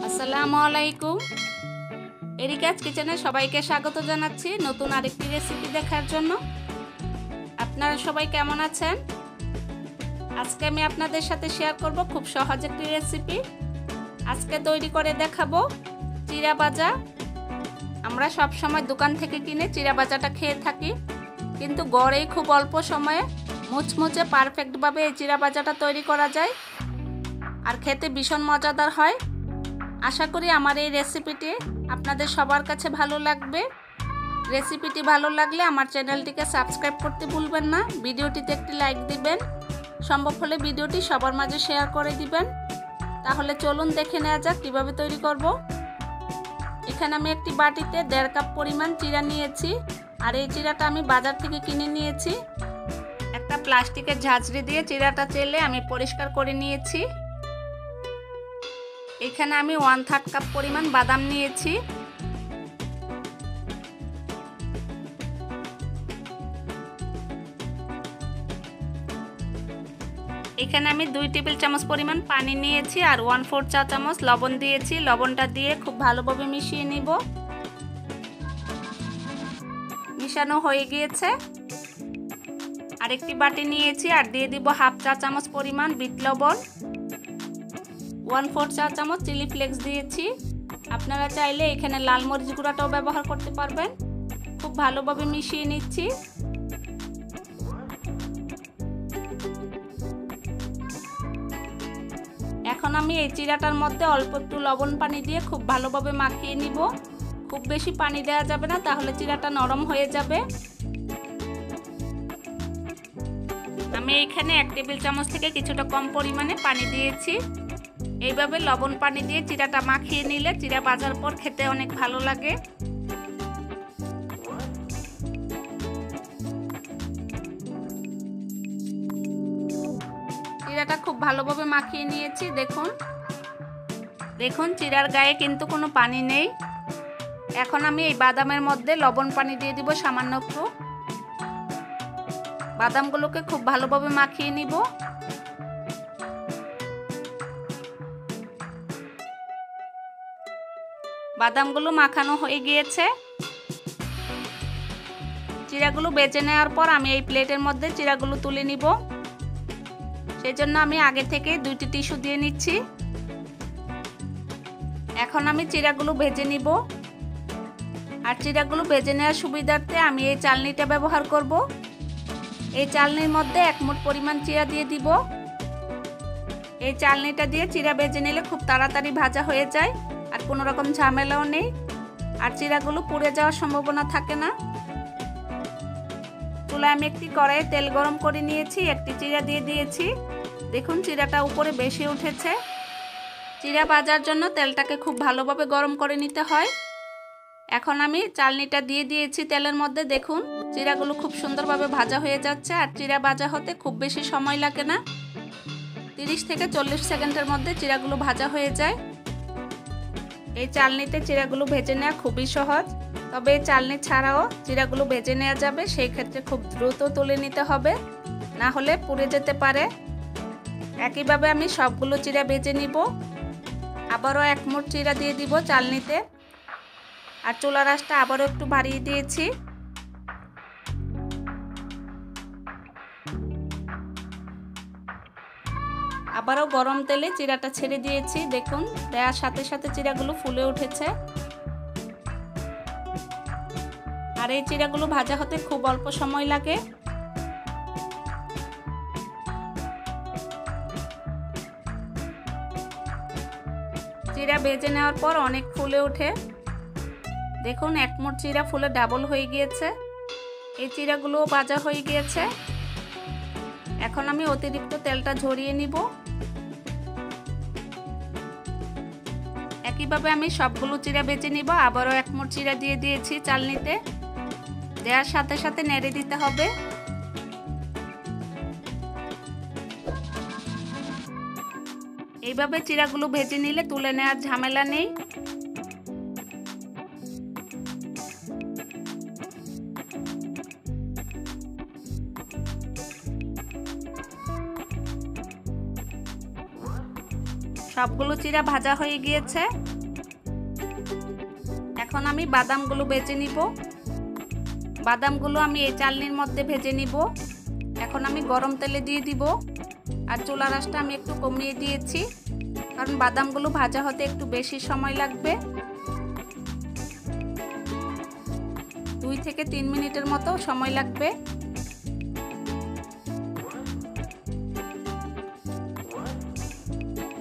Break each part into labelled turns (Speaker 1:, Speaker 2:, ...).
Speaker 1: আসসালামু আলাইকুম। এরিকাজ কিচেনে সবাইকে স্বাগত জানাচ্ছি নতুন আরেকটি রেসিপি দেখার জন্য। আপনারা সবাই কেমন আছেন? আজকে আমি আপনাদের সাথে শেয়ার করব খুব সহজ একটি রেসিপি। আজকে তৈরি করে দেখাবো চিরা ভাজা। আমরা সব সময় দোকান থেকে কিনে চিরা ভাজাটা খেয়ে থাকি, কিন্তু ঘরেই খুব অল্প সময়ে মুচমুচে পারফেক্টভাবে এই চিরা ভাজাটা তৈরি করা যায় আর খেতে ভীষণ মজাদার হয়। আশা করি আমার এই রেসিপিটি আপনাদের সবার কাছে ভালো লাগবে। রেসিপিটি ভালো লাগলে আমার চ্যানেলটিকে সাবস্ক্রাইব করতে ভুলবেন না। ভিডিওটিতে একটি লাইক দিবেন, সম্ভব হলে ভিডিওটি সবার মাঝে শেয়ার করে দিবেন। তাহলে চলুন দেখে নেওয়া যাক কীভাবে তৈরি করব। এখানে আমি একটি বাটিতে 1.5 কাপ পরিমাণ চিরা নিয়েছি, আর এই চিরাটা আমি বাজার থেকে কিনে নিয়েছি। একটা প্লাস্টিকের ঝাঁঝরি দিয়ে চিরাটা চেলে আমি পরিষ্কার করে নিয়েছি। এখানে আমি 1/3 কাপ পরিমাণ বাদাম নিয়েছি। এখানে আমি 2 টেবিল চামচ পরিমাণ পানি নিয়েছি আর 1/4 চা চামচ লবণ দিয়েছি। লবণটা দিয়ে খুব ভালোভাবে মিশিয়ে নিব। মিশানো হয়ে গিয়েছে। আরেকটি বাটি নিয়েছি আর দিয়ে দিব 1/2 চা চামচ পরিমাণ বিট লবণ, 1/4 চা চামচ চিলি ফ্লেক্স দিয়েছি। আপনারা চাইলে এখানে লাল মরিচ গুঁড়াটাও ব্যবহার করতে পারবেন। খুব ভালোভাবে মিশিয়ে নিচ্ছি। এখন আমি এই চিরাটার মধ্যে অল্প একটু লবণ পানি দিয়ে খুব ভালোভাবে মাখিয়ে নিব। খুব বেশি পানি দেওয়া যাবে না, তাহলে চিরাটা নরম হয়ে যাবে। আমি এখানে 1 টেবিল চামচ থেকে কিছুটা কম পরিমাণে পানি দিয়েছি। এইভাবে লবণ পানি দিয়ে চিরাটা মাখিয়ে নিলে চিরা ভাজার পর খেতে অনেক ভালো লাগে। চিরাটা খুব ভালোভাবে মাখিয়ে নিয়েছি। দেখুন চিরার গায়ে কিন্তু কোনো পানি নেই। এখন আমি এই বাদামের মধ্যে লবণ পানি দিয়ে দিব সামান্য একটু। বাদামগুলোকে খুব ভালোভাবে মাখিয়ে নিব। বাদামগুলো মাখানো হয়ে গিয়েছে। চিরাগুলো বেজে নেওয়ার পর আমি এই প্লেটের মধ্যে চিরাগুলো তুলে নিব। সেজন্য আমি আগে থেকে 2টি টিস্যু দিয়ে নিচ্ছি। এখন আমি চিরাগুলো ভেজে নিব। আর চিরাগুলো ভেজে নেওয়ার সুবিধার্থে আমি এই চালনিটা ব্যবহার করব। এই চালনির মধ্যে 1 মুঠ পরিমাণ চিরা দিয়ে দিব। এই চালনিটা দিয়ে চিরা ভেজে নিলে খুব তাড়াতাড়ি ভাজা হয়ে যায় আর কোনো রকম ঝামেলাও নেই, আর চিরাগুলো পুড়ে যাওয়ার সম্ভাবনা থাকে না। চুলায় আমি একটি কড়াইয়ে তেল গরম করে নিয়েছি, একটি চিরা দিয়ে দিয়েছি। দেখুন চিরাটা উপরে বেশি উঠেছে। চিরা ভাজার জন্য তেলটাকে খুব ভালোভাবে গরম করে নিতে হয়। এখন আমি চালনিটা দিয়ে দিয়েছি তেলের মধ্যে। দেখুন চিরাগুলো খুব সুন্দরভাবে ভাজা হয়ে যাচ্ছে, আর চিরা ভাজা হতে খুব বেশি সময় লাগে না। 30 থেকে 40 সেকেন্ডের মধ্যে চিরাগুলো ভাজা হয়ে যায়। এই চালনিতে চিরাগুলো ভেজে নেওয়া খুবই সহজ, তবে এই চালনি ছাড়াও চিরাগুলো ভেজে নেওয়া যাবে। সেই ক্ষেত্রে খুব দ্রুত তুলে নিতে হবে, না হলে পুড়ে যেতে পারে। একইভাবে আমি সবগুলো চিরা ভেজে নিব। আবারও 1 মুঠ চিরা দিয়ে দিব চালনিতে, আর চুলার আঁচটা আবারও একটু বাড়িয়ে দিয়েছি। আবারও গরম তেলে চিরাটা ছেড়ে দিয়েছি। দেখুন দেওয়ার সাথে সাথে চিরাগুলো ফুলে উঠেছে। আর এই চিরাগুলো ভাজা হতে খুব অল্প সময় লাগে। চিরা ভেজে নেওয়ার পর অনেক ফুলে ওঠে। দেখুন 1 মুঠ চিরা ফুলে ডাবল হয়ে গিয়েছে। এই চিরাগুলোও ভাজা হয়ে গিয়েছে। এখন আমি অতিরিক্ত তেলটা ঝরিয়ে নিব। একইভাবে আমি সবগুলো চিরা ভেজে নিব। আবারও 1 মুঠ চিরা দিয়ে দিয়েছি চালনিতে। দেওয়ার সাথে সাথে নেড়ে দিতে হবে। এইভাবে চিরাগুলো ভেজে নিলে তুলে নেওয়ার ঝামেলা নেই। সবগুলো চিরা ভাজা হয়ে গিয়েছে। এখন আমি বাদামগুলো ভেজে নিব। বাদামগুলো আমি এই চালনির মধ্যে ভেজে নিব। এখন আমি গরম তেলে দিয়ে দিব। আর চুলার আঁচটা আমি একটু কমিয়ে দিয়েছি, কারণ বাদামগুলো ভাজা হতে একটু বেশি সময় লাগবে। 2 থেকে 3 মিনিটের মতো সময় লাগবে।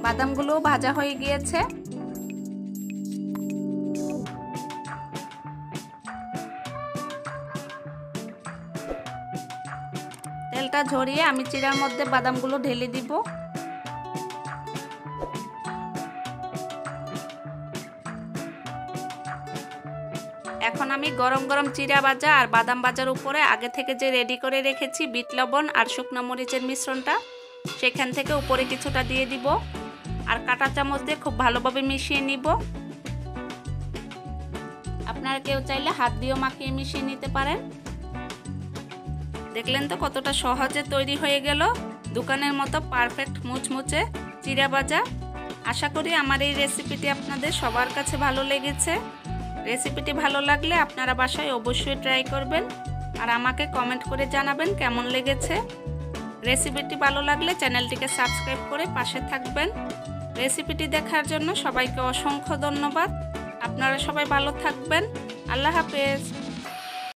Speaker 1: বাদামগুলো ভাজা হয়ে গিয়েছে। তেলটা ঝরিয়ে আমি চিরার মধ্যে বাদামগুলো ঢেলে দিব। এখন আমি গরম গরম চিরা ভাজা আর বাদাম ভাজার উপরে আগে থেকে যে রেডি করে রেখেছি বিট লবণ আর শুকনো মরিচের মিশ্রণটা, সেখান থেকে উপরে কিছুটা দিয়ে দিব। আর কাঁটা চামচ দিয়ে খুব ভালোভাবে মিশিয়ে নিব। আপনারা কেউ চাইলে হাত দিয়েও মাখিয়ে মিশিয়ে নিতে পারেন। দেখলেন তো কতটা সহজে তৈরি হয়ে গেল দোকানের মতো পারফেক্ট মুচমুচে চিরা ভাজা। আশা করি আমার এই রেসিপিটি আপনাদের সবার কাছে ভালো লেগেছে। রেসিপিটি ভালো লাগলে আপনারা বাসায় অবশ্যই ট্রাই করবেন আর আমাকে কমেন্ট করে জানাবেন কেমন লেগেছে। রেসিপিটি ভালো লাগলে চ্যানেলটিকে সাবস্ক্রাইব করে পাশে থাকবেন। রেসিপিটি দেখার জন্য সবাইকে অসংখ্য ধন্যবাদ। আপনারা সবাই ভালো থাকবেন। আল্লাহ হাফেজ।